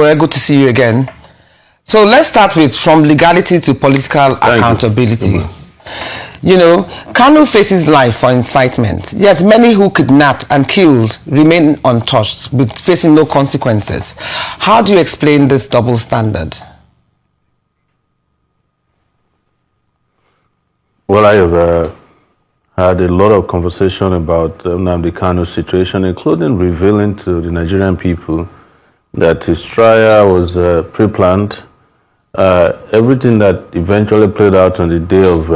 We're good to see you again. So let's start with from legality to political accountability. You know, Kanu faces life for incitement, yet many who kidnapped and killed remain untouched with facing no consequences. How do you explain this double standard? Well, I have had a lot of conversation about Nnamdi Kalu's situation, including revealing to the Nigerian people that his trial was pre-planned. Everything that eventually played out on the day of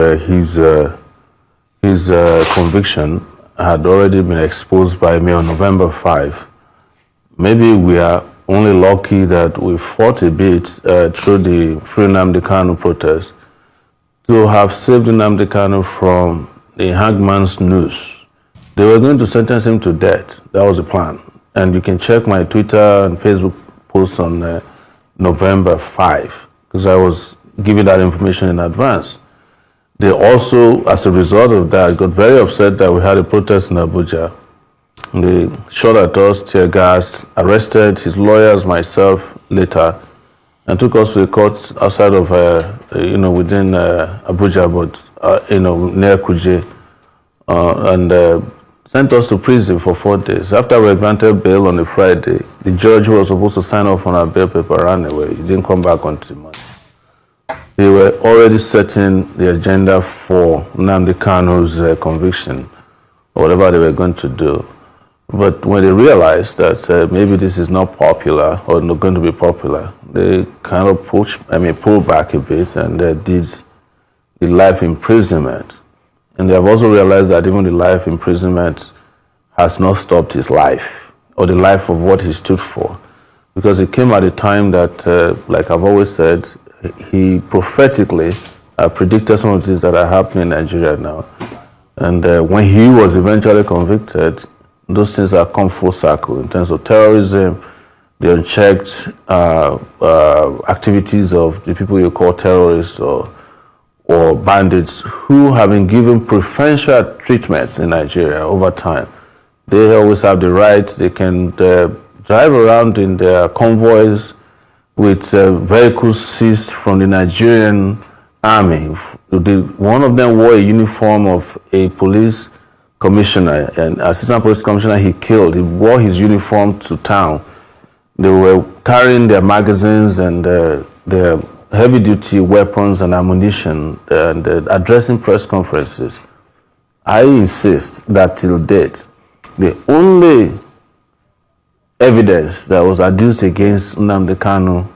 his conviction had already been exposed by me on November 5. Maybe we are only lucky that we fought a bit through the Free Nnamdi Kalu protest to have saved Nnamdi Kalu from the hangman's noose. They were going to sentence him to death. That was the plan. And you can check my Twitter and Facebook posts on November 5. Because I was giving that information in advance. They also, as a result of that, got very upset that we had a protest in Abuja. They shot at us, tear gas, arrested his lawyers, myself, later, and took us to the court outside of, within Abuja, but, near Kuje, and sent us to prison for 4 days. After we were granted bail on a Friday, the judge who was supposed to sign off on our bail paper ran away. He didn't come back until Monday. They were already setting the agenda for Nnamdi Kalu's conviction, or whatever they were going to do. But when they realized that maybe this is not popular, or not going to be popular, they kind of pulled back a bit, and they did the life imprisonment. And they have also realized that even the life imprisonment has not stopped his life, or the life of what he stood for. Because it came at a time that, like I've always said, he prophetically predicted some of the things that are happening in Nigeria now. And when he was eventually convicted, those things have come full circle in terms of terrorism, the unchecked activities of the people you call terrorists or bandits who have been given preferential treatments in Nigeria over time. They always have the right, they can drive around in their convoys with vehicles seized from the Nigerian army. One of them wore a uniform of a police commissioner, an assistant police commissioner he killed. He wore his uniform to town. They were carrying their magazines and their heavy-duty weapons and ammunition and addressing press conferences. I insist that till date, the only evidence that was adduced against Nnamdi Kalu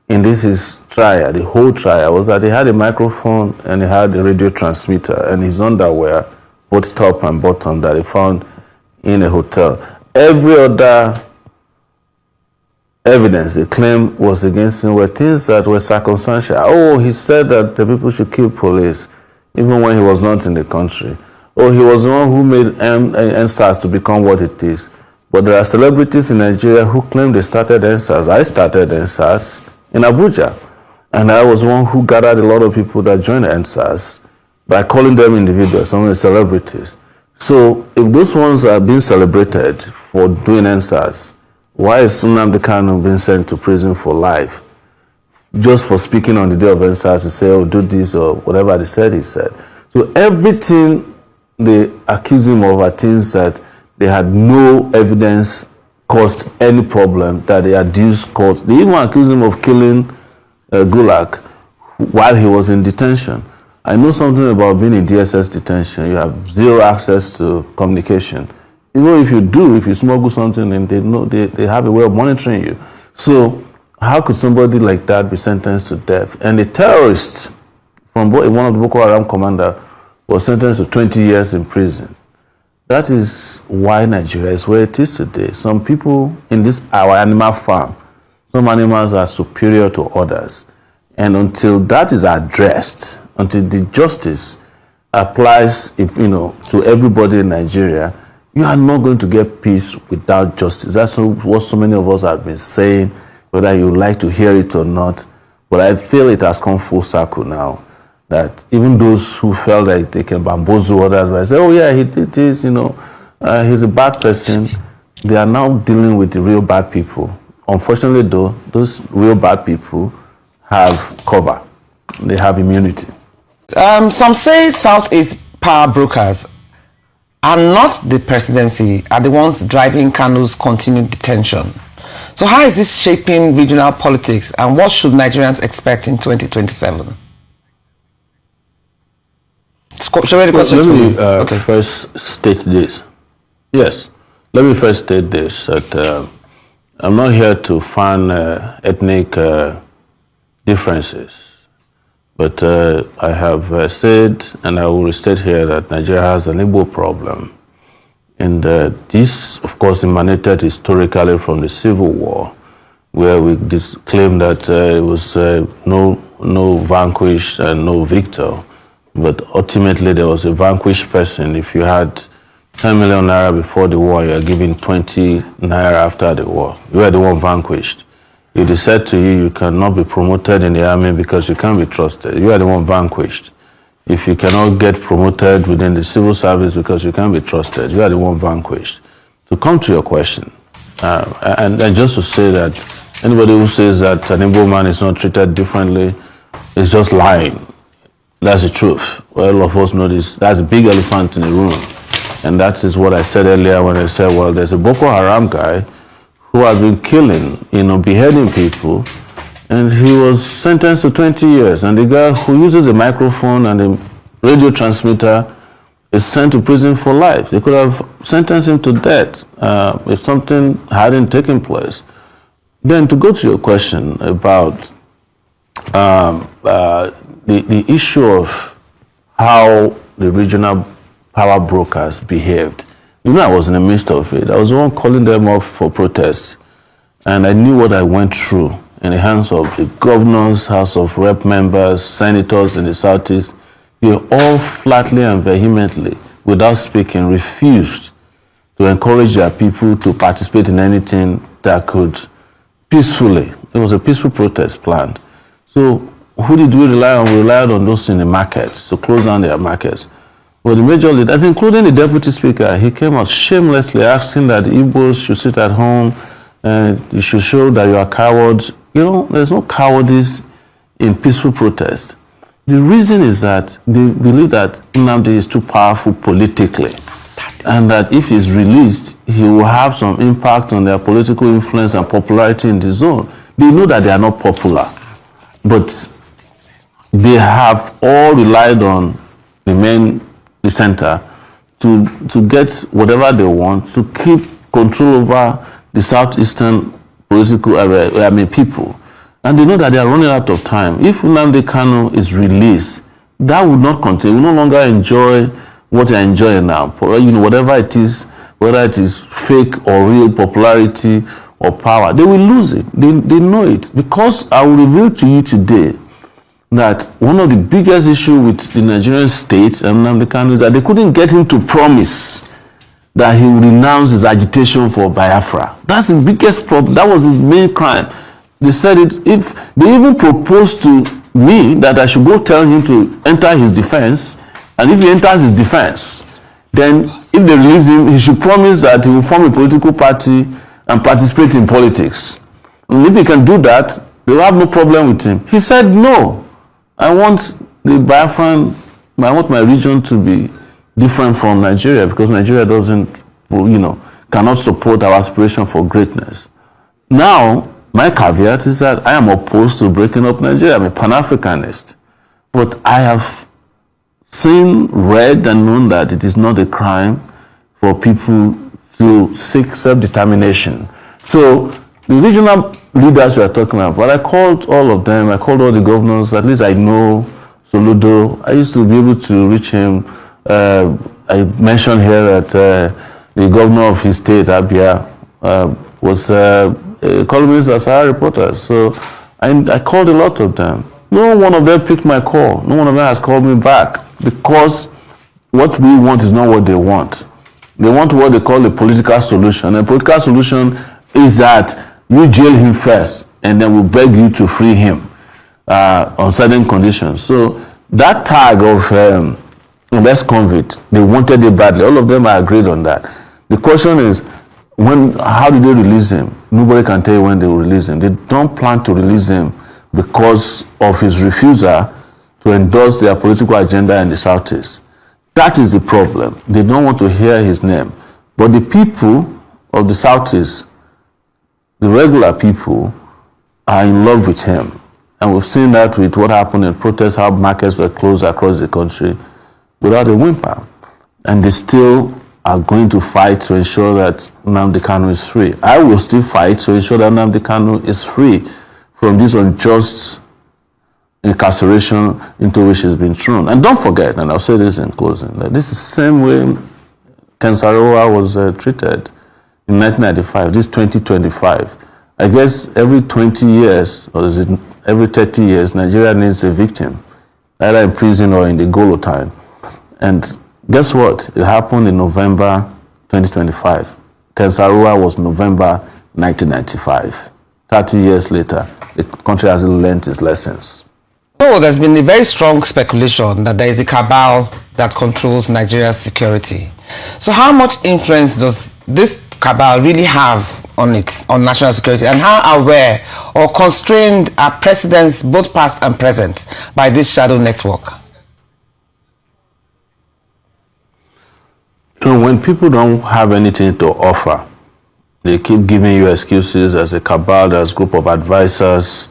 in his trial, the whole trial, was that he had a microphone and he had a radio transmitter and his underwear, both top and bottom, that he found in a hotel. Every other evidence they claim was against him were things that were circumstantial. Oh, he said that the people should kill police, even when he was not in the country. Oh, he was the one who made ntence to become what it is. But there are celebrities in Nigeria who claim they started ntence. I started ntence in Abuja. And I was one who gathered a lot of people that joined ntence by calling them individuals, some of the celebrities. So if those ones are being celebrated for doing ntence, why is Nnamdi Kalu being sent to prison for life? Just for speaking on the day of ntence to say, oh, do this or whatever they said he said. So everything they accuse him of are things that they had no evidence caused any problem that they adduced caused. They even accused him of killing Gulag while he was in detention. I know something about being in DSS detention. You have zero access to communication. Even if you smuggle something, and they have a way of monitoring you. So how could somebody like that be sentenced to death? And a terrorist from one of the Boko Haram commander was sentenced to 20 years in prison. That is why Nigeria is where it is today. Some people in our animal farm, some animals are superior to others. And until that is addressed, until the justice applies to everybody in Nigeria, you are not going to get peace without justice. That's what so many of us have been saying, whether you like to hear it or not. But I feel it has come full circle now, that even those who felt like they can bamboozle others by saying, oh yeah, he did this, he's a bad person, they are now dealing with the real bad people unfortunately, though, those real bad people have cover. They have immunity. Some say Southeast power brokers are not the presidency, are the ones driving Kanu's continued detention. So how is this shaping regional politics, and what should Nigerians expect in 2027? Let me first state this. Yes, let me first state this, that I'm not here to fan ethnic differences. But I have said, and I will restate here, that Nigeria has an Igbo problem. And this, of course, emanated historically from the Civil War, where we claimed that it was no vanquished and no victor. But ultimately, there was a vanquished person. If you had 10 million naira before the war, you are giving 20 naira after the war. You are the one vanquished. It is said to you, you cannot be promoted in the army because you can't be trusted. You are the one vanquished. If you cannot get promoted within the civil service because you can't be trusted, you are the one vanquished. To come to your question, and just to say that anybody who says that an Igbo man is not treated differently is just lying. That's the truth. Well, all of us know this. That's a big elephant in the room. And that is what I said earlier when I said, well, there's a Boko Haram guy who has been killing, beheading people, and he was sentenced to 20 years. And the guy who uses a microphone and a radio transmitter is sent to prison for life. They could have sentenced him to death if something hadn't taken place. Then to go to your question about the issue of how the regional power brokers behaved. I was in the midst of it. I was the one calling them up for protests. And I knew what I went through in the hands of the governors, House of Rep members, senators in the Southeast. They all flatly and vehemently, without speaking, refused to encourage their people to participate in anything that could peacefully. It was a peaceful protest planned. So who did we rely on? We relied on those in the markets to close down their markets. Well, the major leaders, including the deputy speaker, he came out shamelessly asking that the Igbos should sit at home and you should show that you are cowards. There's no cowardice in peaceful protest. The reason is that they believe that Nnamdi is too powerful politically, and that if he's released, he will have some impact on their political influence and popularity in the zone. They know that they are not popular, but they have all relied on the center to get whatever they want, to keep control over the southeastern political people. And they know that they are running out of time. If Nnamdi Kalu is released, that would not continue. We no longer enjoy what they are enjoying now. Whatever it is, whether it is fake or real popularity or power, they will lose it. They know it. Because I will reveal to you today that one of the biggest issues with the Nigerian state and Nnamdi Kalu is that they couldn't get him to promise that he would renounce his agitation for Biafra. That's the biggest problem. That was his main crime. They said it, if they even proposed to me that I should go tell him to enter his defense, and if he enters his defense, then if they release him, he should promise that he will form a political party and participate in politics. And if he can do that, they will have no problem with him. He said, no, I want my region to be different from Nigeria, because Nigeria cannot support our aspiration for greatness. Now, my caveat is that I am opposed to breaking up Nigeria. I'm a Pan-Africanist. But I have seen, read, and known that it is not a crime for people to seek self-determination. So the regional leaders we are talking about, I called all of them. I called all the governors. At least I know Soludo. I used to be able to reach him. I mentioned here that the governor of his state, Abia, was a columnist as a reporter. So I called a lot of them. No one of them picked my call. No one of them has called me back, because what we want is not what they want. They want what they call a political solution. A political solution is that you jail him first, and then we'll beg you to free him on certain conditions. So that tag of ex-convict, they wanted it badly. All of them are agreed on that. The question is, how did they release him? Nobody can tell you when they will release him. They don't plan to release him because of his refusal to endorse their political agenda in the Southeast. That is the problem. They don't want to hear his name. But the people of the Southeast, the regular people, are in love with him. And we've seen that with what happened in protests, how markets were closed across the country without a whimper. And they still are going to fight to ensure that Nnamdi Kalu is free. I will still fight to ensure that Nnamdi Kalu is free from this unjust incarceration into which he's been thrown. And don't forget, and I'll say this in closing, that this is the same way Ken Saro-Wiwa was treated in 1995, this 2025. I guess every 20 years, or is it every 30 years, Nigeria needs a victim, either in prison or in the Golo time. And guess what? It happened in November 2025. Ken Saro-Wiwa was November 1995. 30 years later, the country hasn't learned its lessons. Oh, there's been a very strong speculation that there is a cabal that controls Nigeria's security. So how much influence does this cabal really have on national security, and how aware or constrained are presidents, both past and present, by this shadow network? You know, when people don't have anything to offer, they keep giving you excuses. There's a cabal, there's a group of advisors,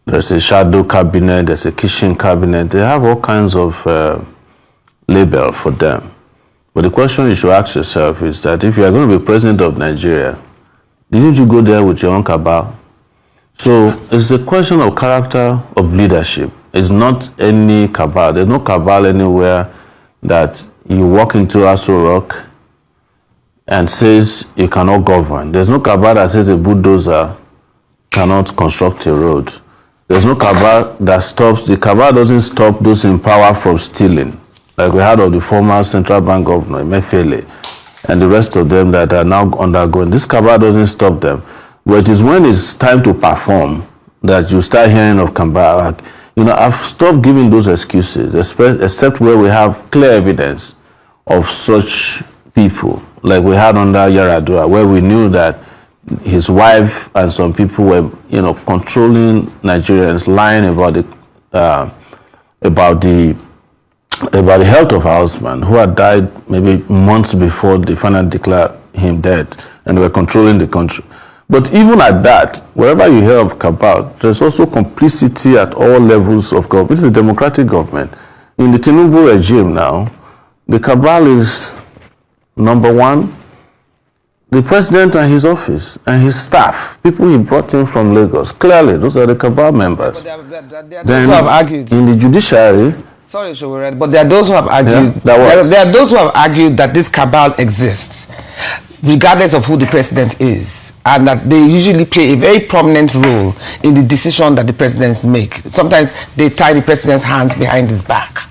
there's a shadow cabinet, there's a kitchen cabinet. They have all kinds of label for them. But the question you should ask yourself is that if you are going to be president of Nigeria, didn't you go there with your own cabal? So it's a question of character, of leadership. It's not any cabal. There's no cabal anywhere that you walk into Aso Rock and says you cannot govern. There's no cabal that says a bulldozer cannot construct a road. There's no cabal that stops, the cabal doesn't stop those in power from stealing. Like we had of the former central bank governor, Emefiele, and the rest of them that are now undergoing. This cabal doesn't stop them. But it is when it's time to perform that you start hearing of cabal. You know, I've stopped giving those excuses, except where we have clear evidence of such people, like we had under Yaradua, where we knew that his wife and some people were, you know, controlling Nigerians, lying about the health of our husband, who had died maybe months before they finally declared him dead, and they were controlling the country. But even at that, wherever you hear of cabal, there's also complicity at all levels of government. This is a democratic government. In the Tinubu regime now, the cabal is, number one, the president and his office and his staff, people he brought in from Lagos. Clearly, those are the cabal members. But there are those who have argued. In the judiciary, sorry, Showore, but there are those who have argued. Yeah, there are those who have argued that this cabal exists, regardless of who the president is, and that they usually play a very prominent role in the decision that the presidents make. Sometimes they tie the president's hands behind his back.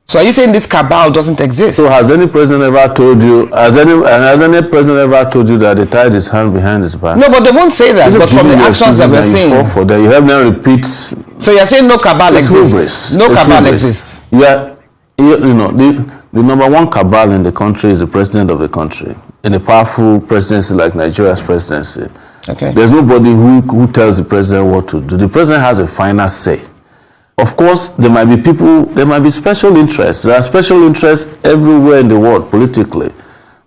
So are you saying this cabal doesn't exist? So has any president ever told you? Has any president ever told you that they tied his hand behind his back? No, but they won't say that. But from the actions that we're seeing, you have them repeat. So you're saying no cabal exists? No cabal exists. Yeah, you know, the number one cabal in the country is the president of the country. In a powerful presidency like Nigeria's presidency, okay, there's nobody who tells the president what to do. The president has a final say. Of course, there might be people, there might be special interests. There are special interests everywhere in the world politically.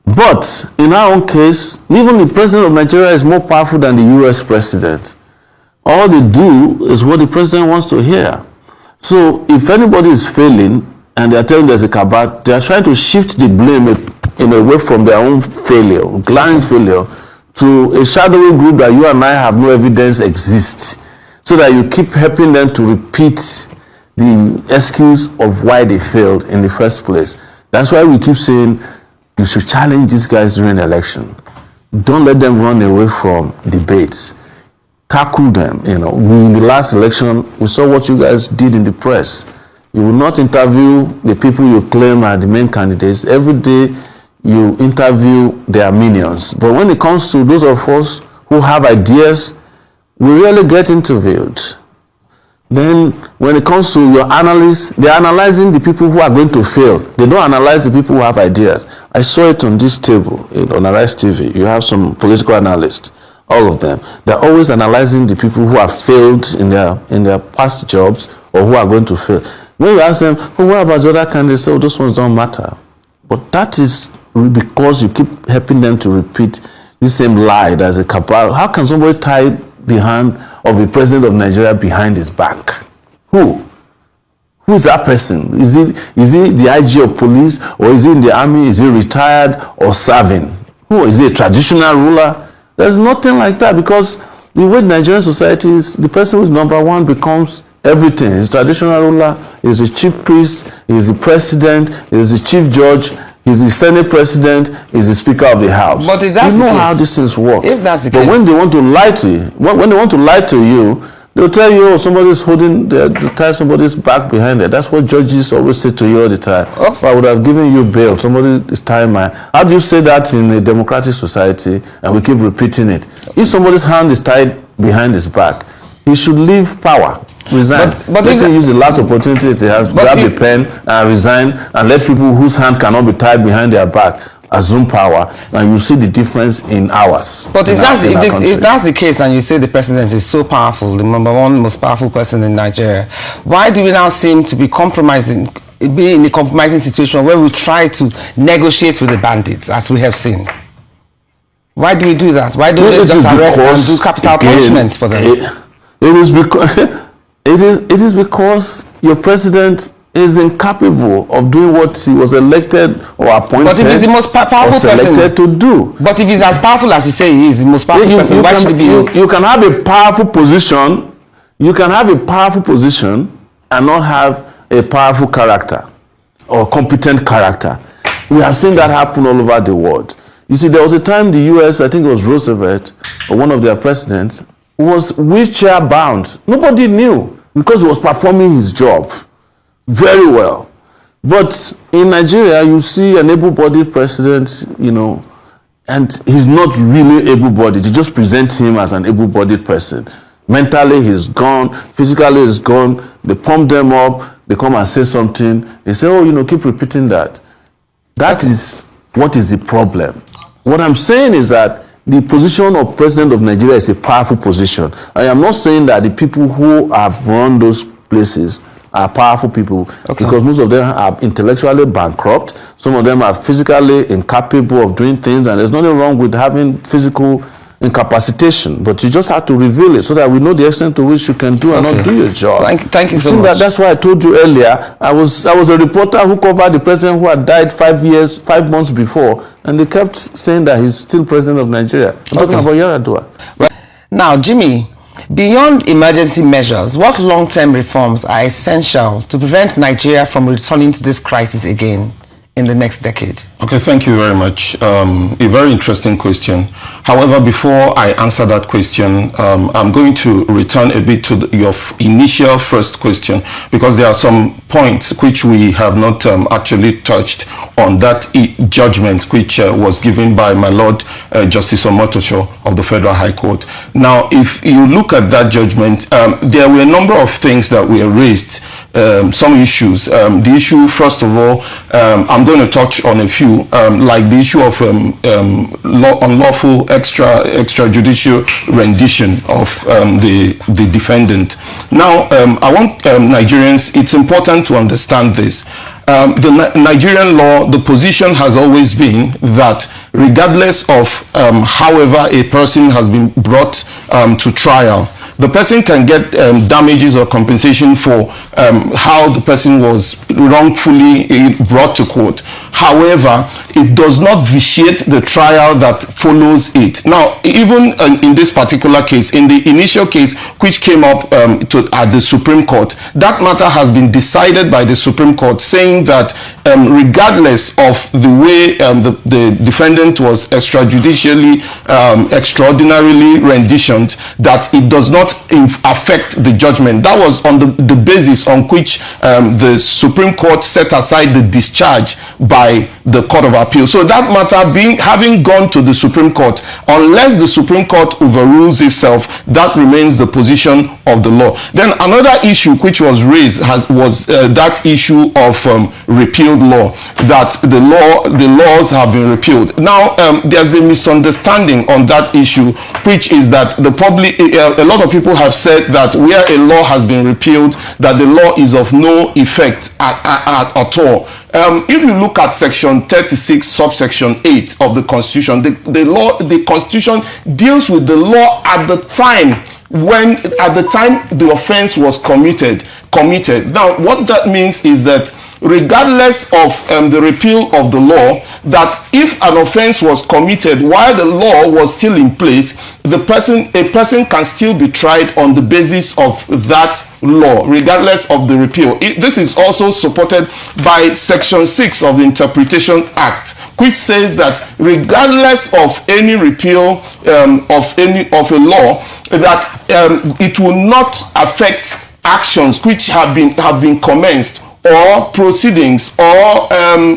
But in our own case, even the president of Nigeria is more powerful than the US president. All they do is what the president wants to hear. So if anybody is failing and they are telling there's a cabal, they are trying to shift the blame in a way from their own failure, glaring failure, to a shadowy group that you and I have no evidence exists, so that you keep helping them to repeat the excuse of why they failed in the first place. That's why we keep saying you should challenge these guys during the election. Don't let them run away from debates. Tackle them. You know, in the last election, we saw what you guys did in the press. You will not interview the people you claim are the main candidates. Every day you interview their minions. But when it comes to those of us who have ideas, we rarely get interviewed. Then when it comes to your analysts, they're analyzing the people who are going to fail. They don't analyze the people who have ideas. I saw it on this table, on Arise TV. You have some political analysts, all of them. They're always analyzing the people who have failed in their past jobs or who are going to fail. When you ask them, oh, what about the other candidates? Oh, those ones don't matter. But that is because you keep helping them to repeat the same lie as a cabal. How can somebody tie the hand of the president of Nigeria behind his back? Who is that person? Is he the IG of police, or is he in the army? Is he retired or serving? Who is he, a traditional ruler? There's nothing like that, because the way Nigerian society is, the person who is number one becomes everything. He's a traditional ruler, he's a chief priest, he's the president, he's the chief judge, he's the Senate president, he's the Speaker of the House. But if that's you know the case, how these things work. If that's the but case, when they want to lie to you, when they want to lie to you, they'll tell you, oh, somebody's holding, they tie somebody's back behind it. That's what judges always say to you all the time. Oh. I would have given you bail. Somebody is tying my... How do you say that in a democratic society, and we keep repeating it? If somebody's hand is tied behind his back, he should leave power. Resign. But let him use the last opportunity he has, grab a pen and resign, and let people whose hand cannot be tied behind their back assume power, and you see the difference in hours. But if that's the case, and you say the president is so powerful, the number one most powerful person in Nigeria, why do we now seem to be in a compromising situation where we try to negotiate with the bandits, as we have seen? Why do we do that? Why don't we just arrest and do capital punishment for them? It is because your president is incapable of doing what he was elected or appointed, but if he's the most powerful or selected person to do. But if he's as powerful as you say he is, the most powerful person, why should he be? You can have a powerful position. You can have a powerful position and not have a powerful character or competent character. We have seen that happen all over the world. You see, there was a time the U.S., I think it was Roosevelt or one of their presidents, was wheelchair bound. Nobody knew, because he was performing his job very well. But in Nigeria, you see an able-bodied president, and he's not really able-bodied. You just present him as an able-bodied person. Mentally, he's gone. Physically, he's gone. They pump them up. They come and say something. They say, oh, keep repeating that. That is what is the problem. What I'm saying is that the position of president of Nigeria is a powerful position. I am not saying that the people who have run those places are powerful people, because most of them are intellectually bankrupt. Some of them are physically incapable of doing things, and there's nothing wrong with having physical incapacitation, but you just have to reveal it so that we know the extent to which you can do and not do your job. Thank you so much. That's why I told you earlier, I was a reporter who covered the president who had died 5 months before, and they kept saying that he's still president of Nigeria. I'm talking about Yar'Adua. Right. Now, Jimmy, beyond emergency measures, what long-term reforms are essential to prevent Nigeria from returning to this crisis again in the next decade? Okay, thank you very much. A very interesting question. However, before I answer that question, I'm going to return a bit to your initial first question, because there are some points which we have not actually touched on that judgment which was given by my Lord Justice Omotosho of the Federal High Court. Now, if you look at that judgment, there were a number of things that were raised, some issues. The issue, first of all, I'm going to touch on a few, like the issue of unlawful extrajudicial rendition of the defendant. Now, I want Nigerians, it's important to understand this. The Nigerian law, the position has always been that regardless of however a person has been brought to trial, the person can get damages or compensation for how the person was wrongfully brought to court. However, it does not vitiate the trial that follows it. Now, even in this particular case, in the initial case which came up at the Supreme Court, that matter has been decided by the Supreme Court, saying that regardless of the way the defendant was extrajudicially, extraordinarily renditioned, that it does not affect the judgment. That was on the basis on which the Supreme Court set aside the discharge by the Court of Appeal. So that matter having gone to the Supreme Court, unless the Supreme Court overrules itself, that remains the position of the law. Then another issue which was raised was that issue of repealed law, that the laws have been repealed. Now there's a misunderstanding on that issue, which is that a lot of people have said that where a law has been repealed, that the law is of no effect at all. If you look at section 36 subsection 8 of the Constitution, the Constitution deals with the law at the time the offense was committed. Now what that means is that regardless of the repeal of the law, that if an offense was committed while the law was still in place, a person can still be tried on the basis of that law, regardless of the repeal. This is also supported by section 6 of the Interpretation Act, which says that regardless of any repeal of a law, that it will not affect actions which have been commenced, or proceedings or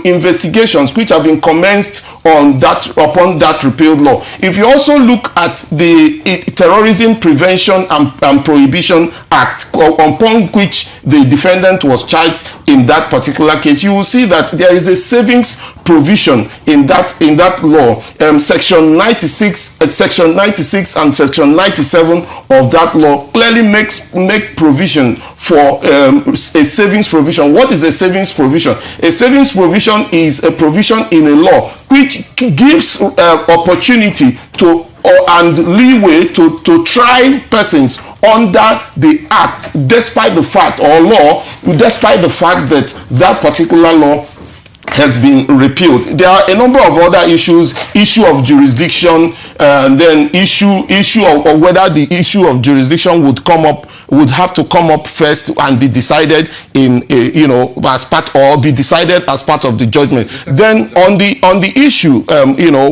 investigations which have been commenced upon that repealed law. If you also look at the Terrorism Prevention and Prohibition Act, upon which the defendant was charged in that particular case, you will see that there is a savings provision in that law. Section 96 and section 97 of that law clearly make provision for a savings provision. What is a savings provision? A savings provision is a provision in a law which gives opportunity and leeway to try persons under the act, despite the fact that that particular law has been repealed. There are a number of other issues: issue of jurisdiction, and then issue of whether the issue of jurisdiction would have to come up first and be decided as part, or be decided as part of the judgment. Then on the issue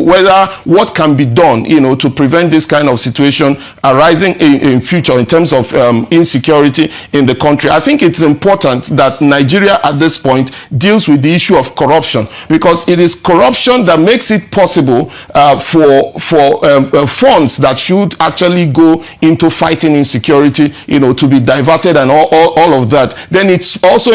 whether what can be done to prevent this kind of situation arising in future in terms of insecurity in the country, I think it's important that Nigeria at this point deals with the issue of corruption, because it is corruption that makes it possible for funds that should actually go into fighting insecurity to be diverted and all of that. Then it's also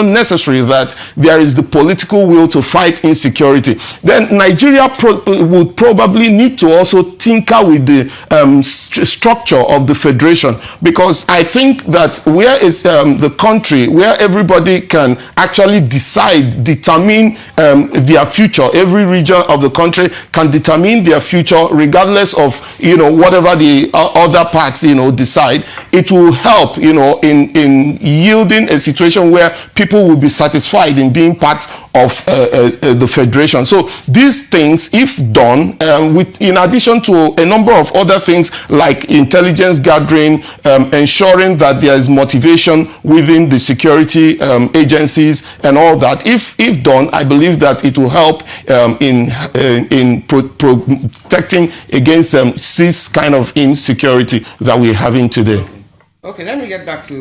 necessary that there is the political will to fight insecurity. Then Nigeria would probably need to also tinker with the structure of the federation, because I think that where is the country where everybody can actually determine their future, every region of the country can determine their future regardless of whatever the other parts decide. It will help in yielding a situation where people will be satisfied in being part of the federation. So these things, if done, in addition to a number of other things like intelligence gathering, ensuring that there is motivation within the security agencies and all that, if done, I believe that it will help in protecting against this kind of insecurity that we're having today. Okay, let me get back to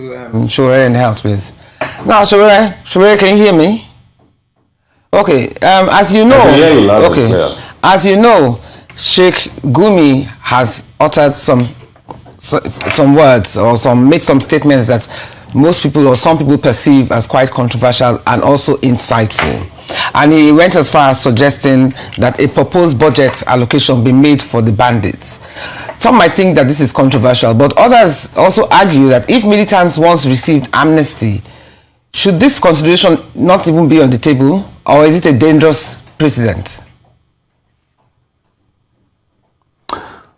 Showere in the house, please. Now, Showere, can you hear me? Okay, as you know, as you know, Sheikh Gumi has uttered some words or made some statements that most people or some people perceive as quite controversial and also insightful. And he went as far as suggesting that a proposed budget allocation be made for the bandits. Some might think that this is controversial, but others also argue that if militants once received amnesty, should this consideration not even be on the table, or is it a dangerous precedent?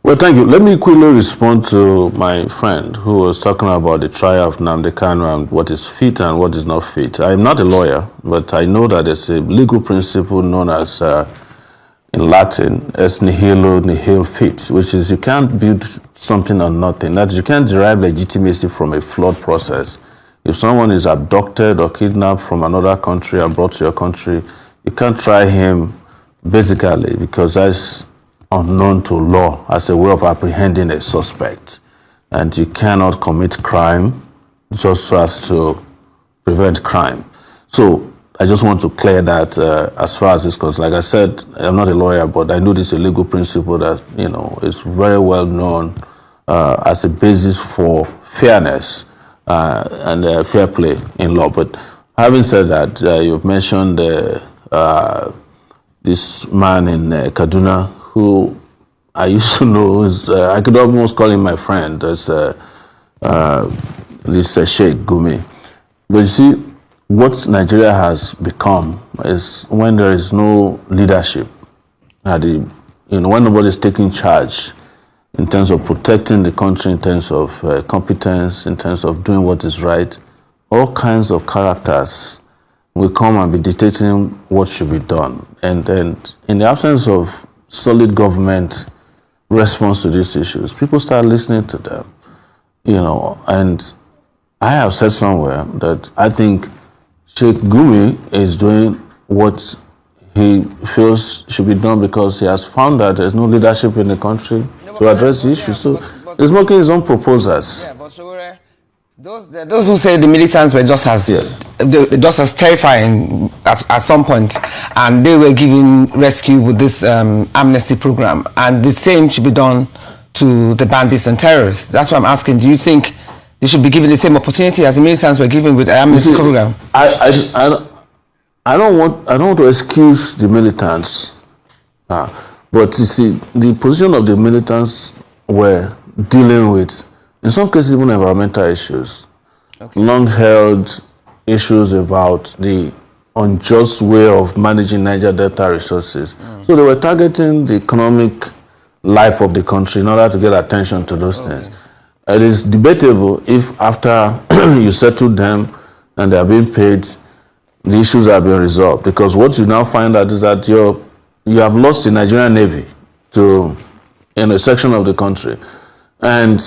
Well, thank you. Let me quickly respond to my friend who was talking about the trial of Nnamdi Kalu and what is fit and what is not fit. I'm not a lawyer, but I know that there's a legal principle known as, in Latin, es nihilo nihil fit, which is you can't build something on nothing. That you can't derive legitimacy from a flawed process. If someone is abducted or kidnapped from another country and brought to your country, you can't try him basically because that's unknown to law as a way of apprehending a suspect. And you cannot commit crime just so as to prevent crime. So I just want to clear that as far as this goes. Like I said, I'm not a lawyer, but I know this is a legal principle that, you know, is very well known as a basis for fairness and fair play in law. But having said that, you've mentioned this man in Kaduna who I used to know. I could almost call him my friend. That's this Sheikh Gumi. But you see, what Nigeria has become is when there is no leadership, when nobody is taking charge in terms of protecting the country, in terms of competence, in terms of doing what is right, all kinds of characters will come and be dictating what should be done. And then in the absence of solid government response to these issues, people start listening to them, you know. And I have said somewhere that I think Sheikh Gumi is doing what he feels should be done because he has found that there's no leadership in the country to address the issue. So he's making his own proposals. Yeah, but those who say the militants were just as terrifying at some point, and they were given rescue with this amnesty program, and the same should be done to the bandits and terrorists. That's why I'm asking, do you think they should be given the same opportunity as the militants were given with the amnesty program? I don't want to excuse the militants, but you see, the position of the militants were dealing with, in some cases, even environmental issues, long-held issues about the unjust way of managing Niger Delta resources. So they were targeting the economic life of the country in order to get attention to those things. It is debatable if after you settle them and they are being paid, the issues have been resolved. Because what you now find out is that you have lost the Nigerian Navy in a section of the country. And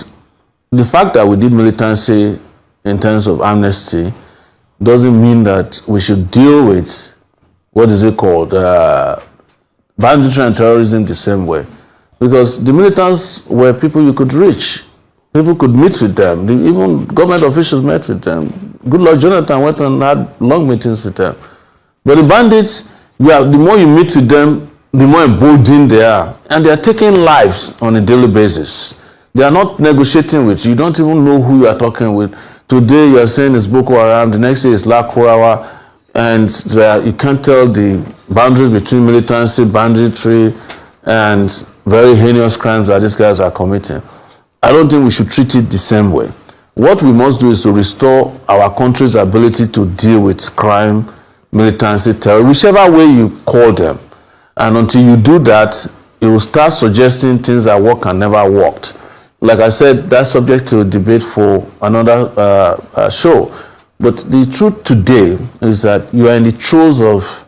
the fact that we did militancy in terms of amnesty doesn't mean that we should deal with, what is it called, banditry and terrorism the same way. Because the militants were people you could reach. People could meet with them. Even government officials met with them. Good Lord Jonathan went and had long meetings with them. But the bandits, the more you meet with them, the more emboldened they are. And they are taking lives on a daily basis. They are not negotiating with you. You don't even know who you are talking with. Today you are saying it's Boko Haram, the next day it's Lakurawa, and you can't tell the boundaries between militancy, banditry, and very heinous crimes that these guys are committing. I don't think we should treat it the same way. What we must do is to restore our country's ability to deal with crime, militancy, terror, whichever way you call them. And until you do that, you will start suggesting things that work and never worked. Like I said, that's subject to debate for another show. But the truth today is that you are in the throes of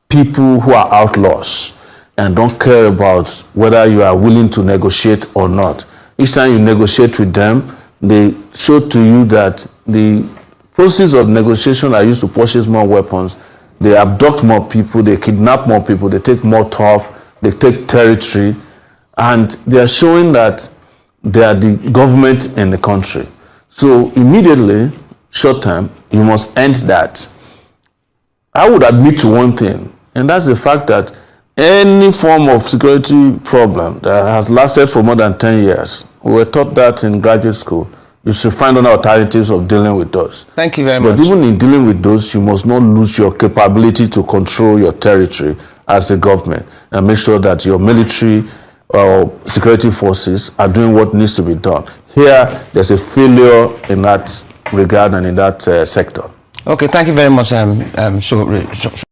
people who are outlaws and don't care about whether you are willing to negotiate or not. Each time you negotiate with them, they show to you that the process of negotiation are used to purchase more weapons. They abduct more people, they kidnap more people, they take more turf, they take territory, and they are showing that they are the government in the country. So immediately, short term, you must end that. I would admit to one thing, and that's the fact that any form of security problem that has lasted for more than 10 years, we were taught that in graduate school, you should find other alternatives of dealing with those. Thank you very much. But even in dealing with those, you must not lose your capability to control your territory as a government and make sure that your military or security forces are doing what needs to be done. Here, there's a failure in that regard and in that sector. Okay, thank you very much,